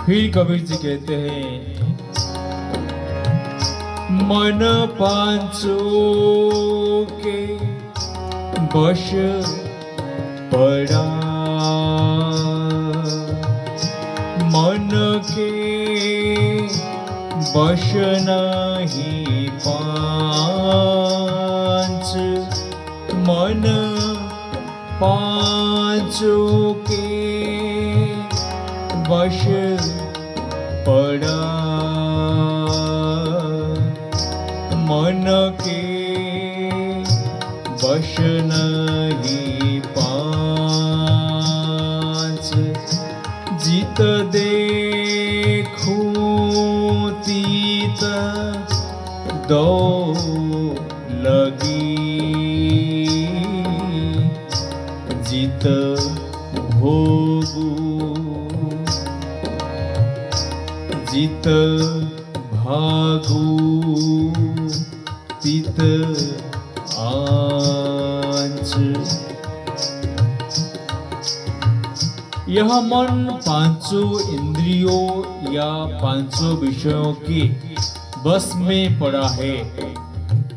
फिर कबीर जी कहते हैं, मन पांचों के बश पड़ा, मन के बश नहीं पांच, मन पांचों के वश पड़ा, मन के वश नहीं पांच, जित देखूं तीत दो लगी, जित भोगू जित भागू तित आंच। यह मन पांचों इंद्रियों या पांचों विषयों के बस में पड़ा है,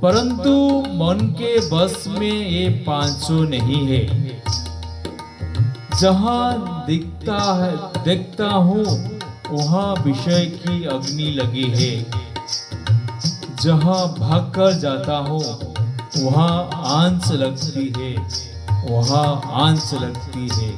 परंतु मन के बस में ये पांचों नहीं है। जहां देखता हूं वहां विषय की अग्नि लगी है, जहां भागकर जाता हूं वहां आंच लगती है, वहां आंच लगती है।